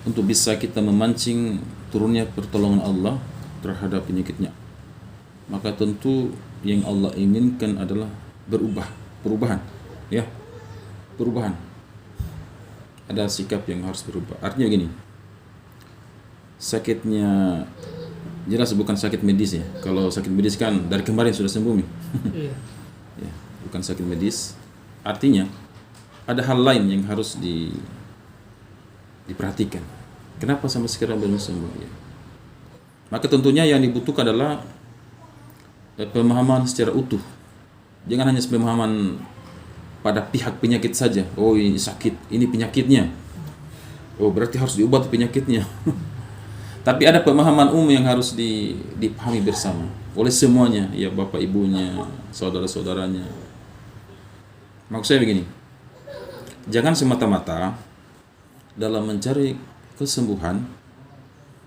untuk bisa kita memancing turunnya pertolongan Allah terhadap penyakitnya. Maka tentu yang Allah inginkan adalah perubahan, ya, perubahan. Ada sikap yang harus berubah. Artinya gini, sakitnya jelas bukan sakit medis ya. Kalau sakit medis kan dari kemarin sudah sembuh nih. Ya, bukan sakit medis. Artinya ada hal lain yang harus diperhatikan. Kenapa sampai sekarang belum sembuh ya? Maka tentunya yang dibutuhkan adalah pemahaman secara utuh. Jangan hanya pemahaman pada pihak penyakit saja. Oh, ini sakit, ini penyakitnya. Oh, berarti harus diobati penyakitnya. Tapi ada pemahaman umum yang harus dipahami bersama oleh semuanya, ya, bapak ibunya, saudara-saudaranya. Maksud saya begini, jangan semata-mata dalam mencari kesembuhan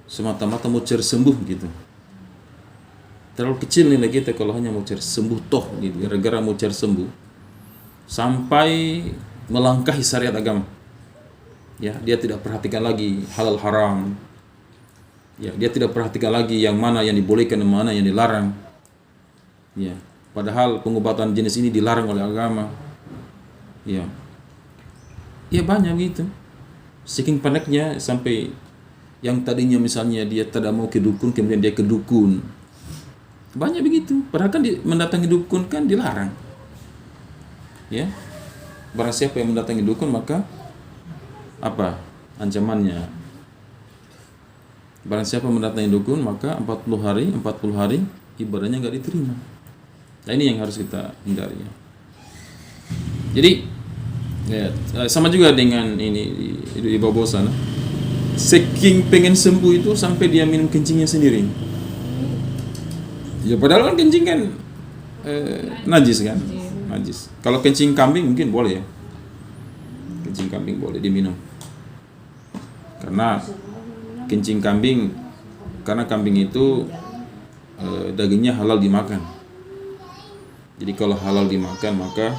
semata-mata mau cari sembuh gitu. Terlalu kecil nilai kita kalau hanya mau cari sembuh toh gitu, gara-gara mau cari sembuh sampai melangkahi syariat agama. Ya, dia tidak perhatikan lagi halal haram. Ya, dia tidak perhatikan lagi yang mana yang dibolehkan dan mana yang dilarang. Ya, padahal pengobatan jenis ini dilarang oleh agama. Ya. Ya banyak gitu. Saking pandeknya sampai yang tadinya misalnya dia tidak mau ke dukun kemudian dia ke dukun. Banyak begitu. Padahal kan mendatangi dukun kan dilarang. Ya. Barang siapa yang mendatangi dukun maka apa ancamannya? Barang siapa mendatangi dukun maka 40 hari ibadahnya enggak diterima. Nah, ini yang harus kita hindari ya. Jadi ya, sama juga dengan ini di bawah sana. Saking pengen sembuh itu sampai dia minum kencingnya sendiri. Ya padahal kan kencing kan najis kan? Najis. Kalau kencing kambing mungkin boleh ya. Kencing kambing boleh diminum. Karena kencing kambing, karena kambing itu dagingnya halal dimakan. Jadi kalau halal dimakan maka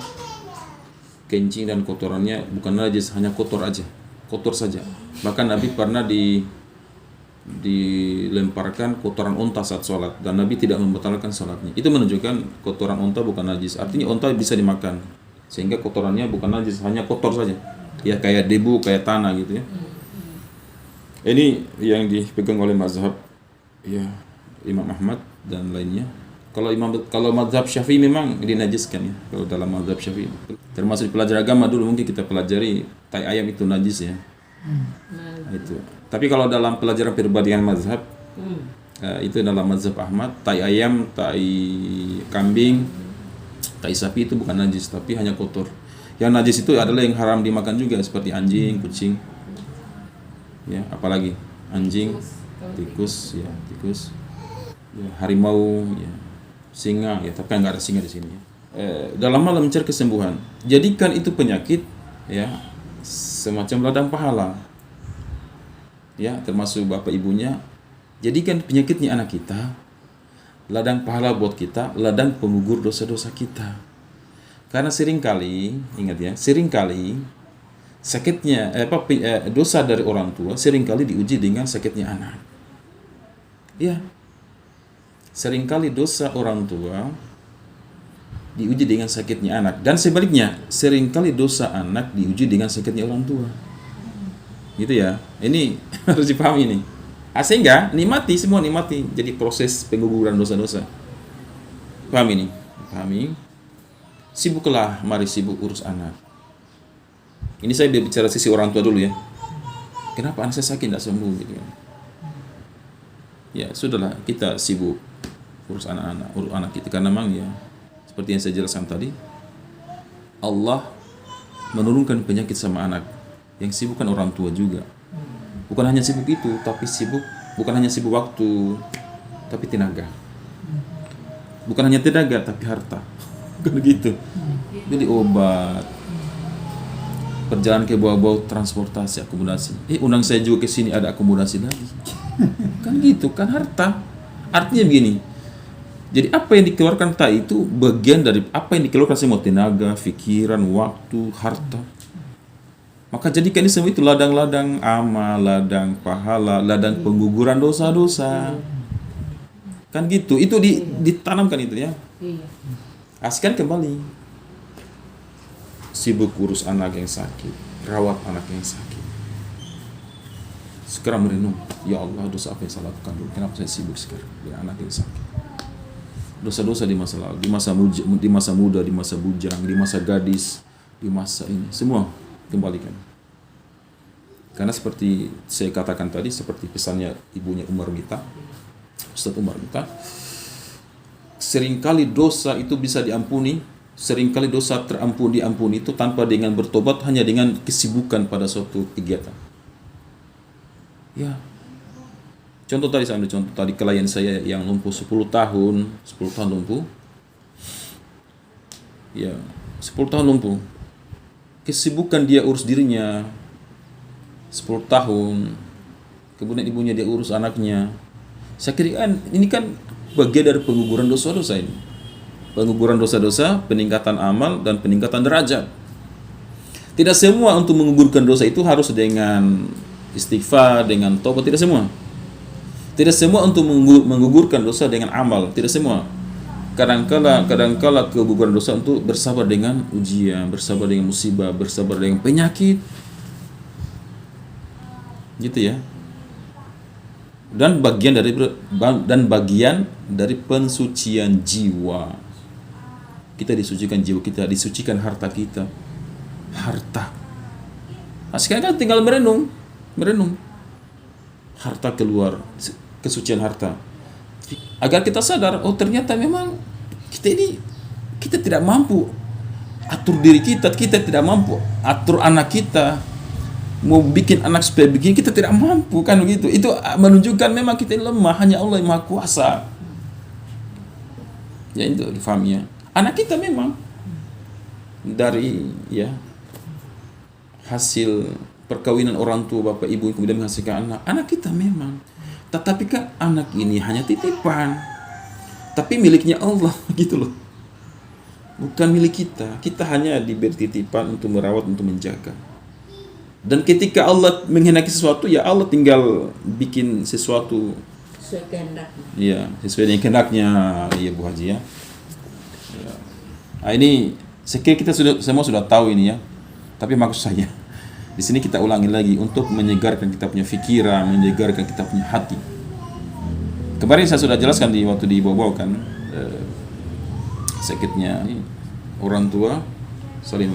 kencing dan kotorannya bukan najis, hanya kotor aja, kotor saja. Bahkan Nabi pernah dilemparkan kotoran unta saat sholat dan Nabi tidak membatalkan sholatnya. Itu menunjukkan kotoran unta bukan najis. Artinya unta bisa dimakan sehingga kotorannya bukan najis, hanya kotor saja. Ya kayak debu, kayak tanah gitu ya. Ini yang dipegang oleh mazhab ya Imam Ahmad dan lainnya. Kalau mazhab Syafi'i memang dinajiskan ya. Kalau dalam mazhab Syafi'i, termasuk di pelajar agama dulu mungkin kita pelajari tai ayam itu najis ya. Itu. Tapi kalau dalam pelajaran perbandingan mazhab itu dalam mazhab Ahmad, tai ayam, tai kambing, tai sapi itu bukan najis tapi hanya kotor. Yang najis itu adalah yang haram dimakan juga seperti anjing, kucing. Ya, apalagi anjing, tikus, ya, harimau, ya, singa, ya, tapi enggak ada singa di sini. Ya. Dalam hal mencari kesembuhan, jadikan itu penyakit, ya, semacam ladang pahala, ya, termasuk bapak ibunya, jadikan penyakitnya anak kita, ladang pahala buat kita, ladang pengugur dosa-dosa kita. Karena seringkali, ingat ya, seringkali sakitnya dosa dari orang tua seringkali diuji dengan sakitnya anak. Ya. Seringkali dosa orang tua diuji dengan sakitnya anak dan sebaliknya, seringkali dosa anak diuji dengan sakitnya orang tua. Gitu ya. Ini harus dipahami nih. Sehingga semua nikmati jadi proses pengguguran dosa-dosa. Pahami nih. Pahami. Sibuklah, mari sibuk urus anak. Ini saya bicara sisi orang tua dulu ya. Kenapa anak saya sakit tidak sembuh gitu kan? Ya sudahlah, kita sibuk urus anak kita karena memang ya seperti yang saya jelaskan tadi, Allah menurunkan penyakit sama anak. Yang sibuk kan orang tua juga. Bukan hanya sibuk itu, tapi bukan hanya sibuk waktu, tapi tenaga. Bukan hanya tenaga, tapi harta. Kan gitu. Jadi obat, perjalanan ke bawah-bawah, transportasi, akomodasi. Undang saya juga ke sini ada akomodasi lagi. Kan gitu, kan harta. Artinya begini. Jadi apa yang dikeluarkan itu bagian dari apa yang dikeluarkan semua tenaga, pikiran, waktu, harta. Maka jadikan ini semua itu ladang-ladang amal, ladang pahala, ladang pengguguran dosa-dosa. Kan gitu. Itu ditanamkan itu ya. Askan kembali. Sibuk urus anak yang sakit, rawat anak yang sakit. Sekarang merenung, ya Allah, dosa apa yang saya lakukan dulu? Kenapa saya sibuk sekarang dengan anak yang sakit? Dosa-dosa di masa lalu, di masa muda, di masa bujang, di masa gadis, di masa ini, semua kembalikan. Karena seperti saya katakan tadi, seperti pesannya ibunya Umar Mita, Ustaz Umar Mita, seringkali dosa itu bisa diampuni, seringkali dosa diampuni itu tanpa dengan bertobat, hanya dengan kesibukan pada suatu kegiatan. Ya. Contoh tadi saya ambil contoh tadi klien saya yang lumpuh 10 tahun lumpuh. Ya, 10 tahun lumpuh. Kesibukan dia urus dirinya 10 tahun. Kemudian ibunya dia urus anaknya. Saya kira ini kan bagian dari pengguguran dosa-dosa ini. Pengguguran dosa-dosa, peningkatan amal dan peningkatan derajat. Tidak semua untuk menggugurkan dosa itu harus dengan istighfar, dengan taubat, tidak semua. Tidak semua untuk menggugurkan dosa dengan amal, tidak semua. Kadang-kala keguguran dosa untuk bersabar dengan ujian, bersabar dengan musibah, bersabar dengan penyakit. Gitu ya. Dan bagian dari pensucian jiwa. Kita disucikan jiwa kita, disucikan harta kita. Harta. Nah, sekarang kan tinggal merenung. Harta keluar, kesucian harta. Agar kita sadar, oh ternyata memang kita tidak mampu atur diri kita tidak mampu atur anak kita. Mau bikin anak supaya begini, kita tidak mampu, kan begitu. Itu menunjukkan memang kita lemah, hanya Allah yang Maha Kuasa. Ya itu difahami ya. Anak kita memang dari ya hasil perkawinan orang tua bapak ibu kemudian menghasilkan anak kita memang. Tetapi kan anak ini hanya titipan. Tapi miliknya Allah gitu loh. Bukan milik kita. Kita hanya diberi titipan untuk merawat, untuk menjaga. Dan ketika Allah menghendaki sesuatu, ya Allah tinggal bikin sesuatu sesuai kehendaknya. Iya, sesuai dengan kehendaknya, ya Bu Haji ya. Ya. Nah, ini sekiranya kita semua sudah tahu ini ya. Tapi maksud saya, di sini kita ulangi lagi untuk menyegarkan kita punya pikiran, menyegarkan kita punya hati. Kemarin saya sudah jelaskan waktu di bawah kan sakitnya orang tua saling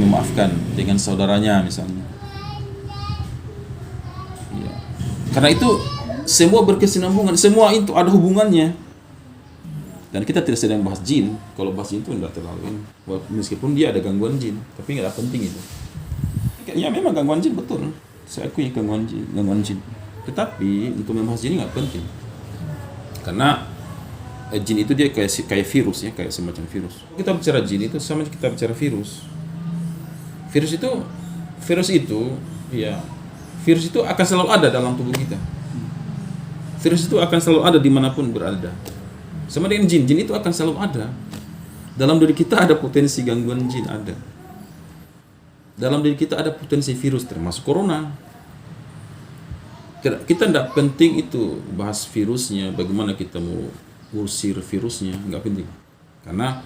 memaafkan dengan saudaranya misalnya. Ya. Karena itu semua berkesinambungan, semua itu ada hubungannya. Dan kita tidak sedang bahas jin. Kalau bahas jin itu tidak terlalu, meskipun dia ada gangguan jin, tapi nggak penting itu. Ya memang gangguan jin betul. Saya akui gangguan jin. Tetapi untuk membahas jin nggak penting. Karena jin itu dia kayak virus ya, kayak semacam virus. Kita bicara jin itu sama kita bicara virus. Virus itu akan selalu ada dalam tubuh kita. Virus itu akan selalu ada dimanapun berada. Sama dengan jin itu akan selalu ada. Dalam diri kita ada potensi gangguan jin, ada. Dalam diri kita ada potensi virus, termasuk corona. Kita tidak penting itu bahas virusnya, bagaimana kita mau ngusir virusnya, nggak penting. Karena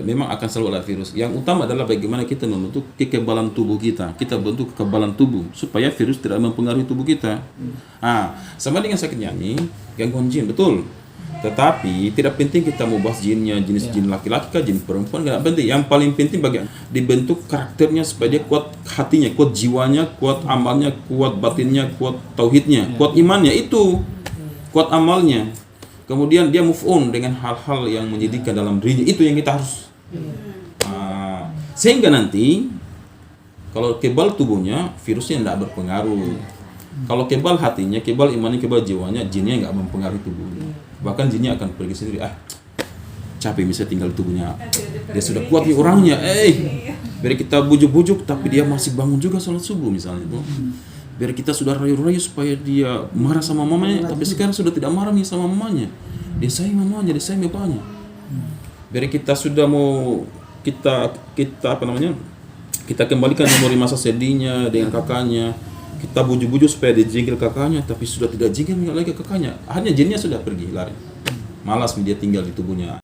memang akan selalu ada virus. Yang utama adalah bagaimana kita membentuk kekebalan tubuh kita. Kita bentuk kekebalan tubuh supaya virus tidak mempengaruhi tubuh kita. Sama dengan sakit nyani, gangguan jin, betul. Tetapi tidak penting kita mau bahas jinnya, jenis jin laki-laki kah, jin perempuan, nggak penting. Yang paling penting dibentuk karakternya supaya dia kuat hatinya, kuat jiwanya, kuat amalnya, kuat batinnya, kuat tauhidnya, kuat imannya, itu kuat amalnya. Kemudian dia move on dengan hal-hal yang menyedihkan dalam dirinya. Itu yang kita harus. Sehingga nanti kalau kebal tubuhnya, virusnya tidak berpengaruh. Kalau kebal hatinya, kebal imannya, kebal jiwanya, jinnya nggak mempengaruhi tubuhnya. Bahkan jinnya akan pergi sendiri. Capek bisa tinggal tubuhnya. Dia sudah kuat nih orangnya. Biar kita bujuk-bujuk, tapi dia masih bangun juga sholat subuh misalnya itu. Biar kita sudah rayu-rayu supaya dia marah sama mamanya, tapi sekarang sudah tidak marah nih sama mamanya. Dia sayang mamanya, dia sayang bapaknya. Biar kita sudah mau kita apa namanya, kita kembalikan memori masa sedihnya dengan kakaknya, kita bujuk-bujuk supaya dia jengkel kakaknya, tapi sudah tidak jengkel lagi kakaknya, akhirnya jinnya sudah pergi lari, malas dia tinggal di tubuhnya.